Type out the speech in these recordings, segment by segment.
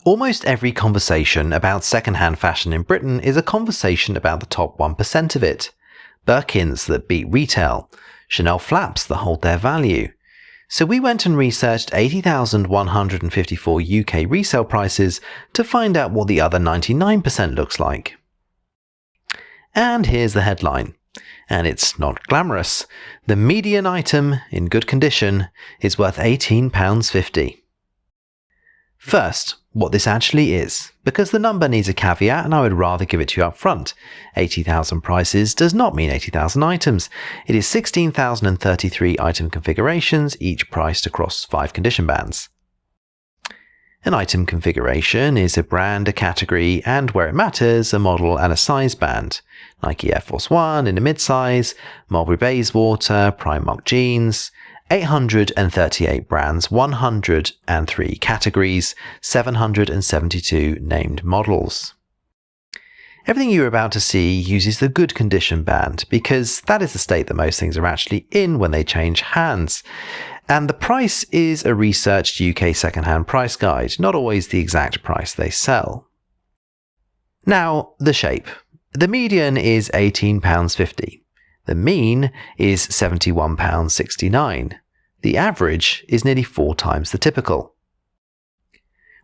Almost every conversation about secondhand fashion in Britain is a conversation about the top 1% of it. Birkins that beat retail, Chanel flaps that hold their value. So we went and researched 80,154 UK resale prices to find out what the other 99% looks like. And here's the headline. And it's not glamorous. The median item, in good condition, is worth £18.50. First, what this actually is, because the number needs a caveat and I would rather give it to you up front. 80,000 prices does not mean 80,000 items. It is 16,033 item configurations, each priced across 5 condition bands. An item configuration is a brand, a category, and where it matters, a model and a size band. Nike Air Force One in a mid-size, Mulberry Bayswater, Primark jeans, 838 brands, 103 categories, 772 named models. Everything you're about to see uses the good condition band because that is the state that most things are actually in when they change hands. And the price is a researched UK secondhand price guide, not always the exact price they sell. Now, the shape. The median is £18.50. The mean is £71.69. The average is nearly 4 times the typical.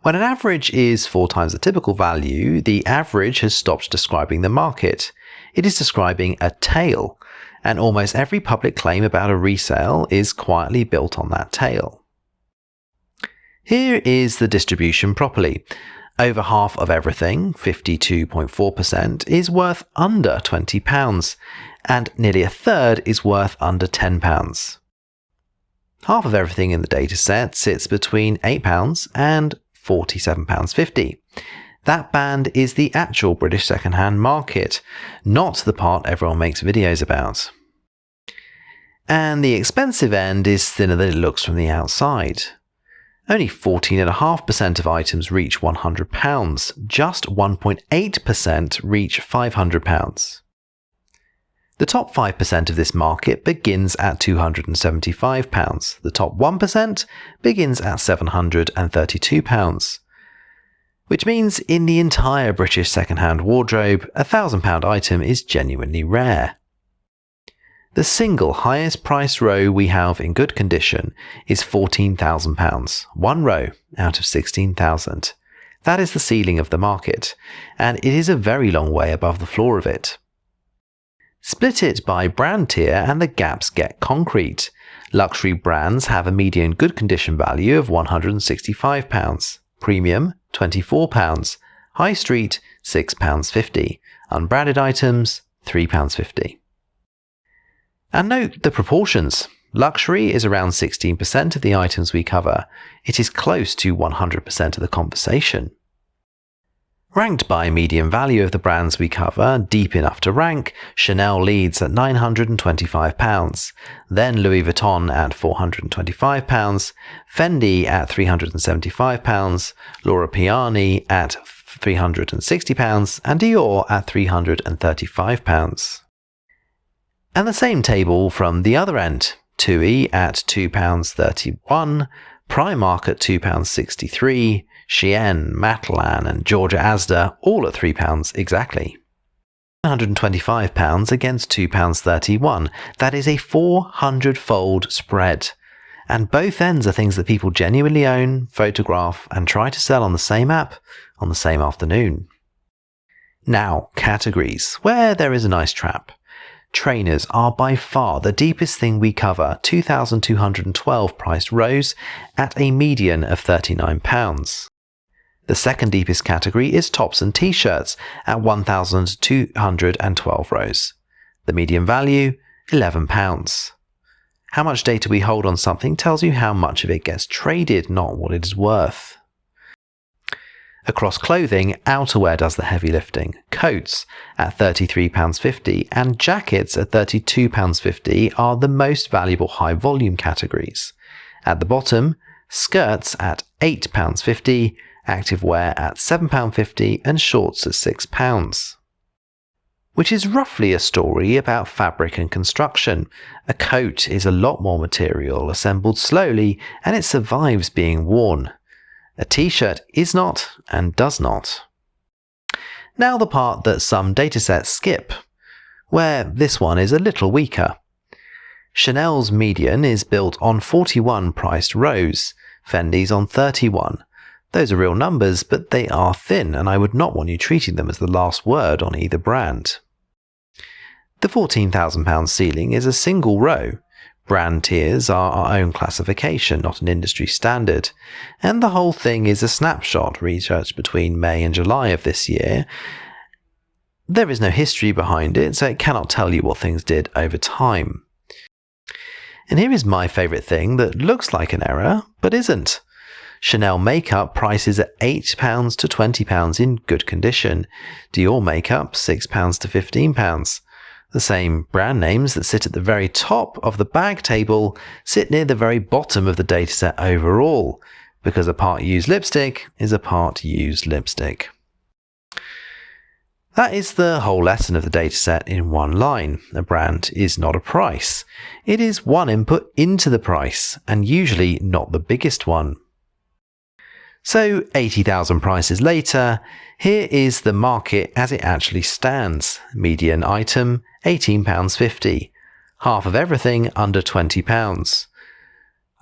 When an average is 4 times the typical value, the average has stopped describing the market. It is describing a tail, and almost every public claim about a resale is quietly built on that tail. Here is the distribution properly. Over half of everything, 52.4%, is worth under £20, and nearly a third is worth under £10. Half of everything in the dataset sits between £8 and £47.50. That band is the actual British secondhand market, not the part everyone makes videos about. And the expensive end is thinner than it looks from the outside. Only 14.5% of items reach £100, just 1.8% reach £500. The top 5% of this market begins at £275. The top 1% begins at £732. Which means in the entire British secondhand wardrobe, a £1,000 item is genuinely rare. The single highest price row we have in good condition is £14,000, one row out of 16,000. That is the ceiling of the market, and it is a very long way above the floor of it. Split it by brand tier and the gaps get concrete. Luxury brands have a median good condition value of £165, premium £24, high street £6.50, unbranded items £3.50. And note the proportions. Luxury is around 16% of the items we cover. It is close to 100% of the conversation. Ranked by median value of the brands we cover, deep enough to rank, Chanel leads at £925, then Louis Vuitton at £425, Fendi at £375, Laura Piani at £360, and Dior at £335. And the same table from the other end. TUI at £2.31, Primark at £2.63, Shein, Matalan and Georgia Asda all at £3 exactly. £125 against £2.31. That is a 400-fold spread. And both ends are things that people genuinely own, photograph and try to sell on the same app on the same afternoon. Now, categories, where there is a nice trap. Trainers are by far the deepest thing we cover, 2,212 priced rows at a median of £39. The second deepest category is tops and t-shirts at 1,212 rows. The median value, £11. How much data we hold on something tells you how much of it gets traded, not what it is worth. Across clothing, outerwear does the heavy lifting. Coats at £33.50 and jackets at £32.50 are the most valuable high volume categories. At the bottom, skirts at £8.50, activewear at £7.50 and shorts at £6. Which is roughly a story about fabric and construction. A coat is a lot more material, assembled slowly, and it survives being worn. A t-shirt is not and does not. Now the part that some datasets skip, where this one is a little weaker. Chanel's median is built on 41 priced rows, Fendi's on 31. Those are real numbers, but they are thin, and I would not want you treating them as the last word on either brand. The £14,000 ceiling is a single row. Brand tiers are our own classification, not an industry standard, and the whole thing is a snapshot researched between May and July of this year. There is no history behind it, so it cannot tell you what things did over time. And here is my favourite thing that looks like an error, but isn't. Chanel makeup prices at £8 to £20 in good condition. Dior makeup £6 to £15. The same brand names that sit at the very top of the bag table sit near the very bottom of the dataset overall, because a part used lipstick is a part used lipstick. That is the whole lesson of the dataset in one line. A brand is not a price. It is one input into the price, and usually not the biggest one. So 80,000 prices later, here is the market as it actually stands. Median item £18.50. Half of everything under £20.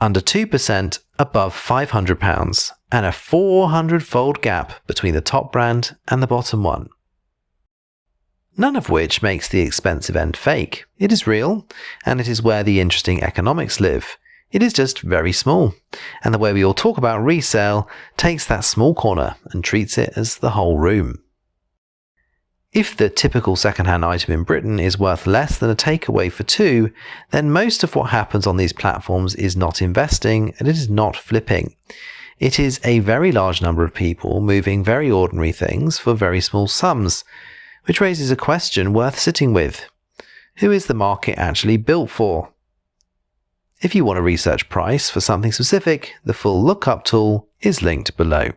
Under 2% above £500, and a 400-fold gap between the top brand and the bottom one. None of which makes the expensive end fake. It is real, and it is where the interesting economics live. It is just very small, and the way we all talk about resale takes that small corner and treats it as the whole room. If the typical second-hand item in Britain is worth less than a takeaway for two, then most of what happens on these platforms is not investing and it is not flipping. It is a very large number of people moving very ordinary things for very small sums, which raises a question worth sitting with. Who is the market actually built for? If you want a research price for something specific, the full lookup tool is linked below.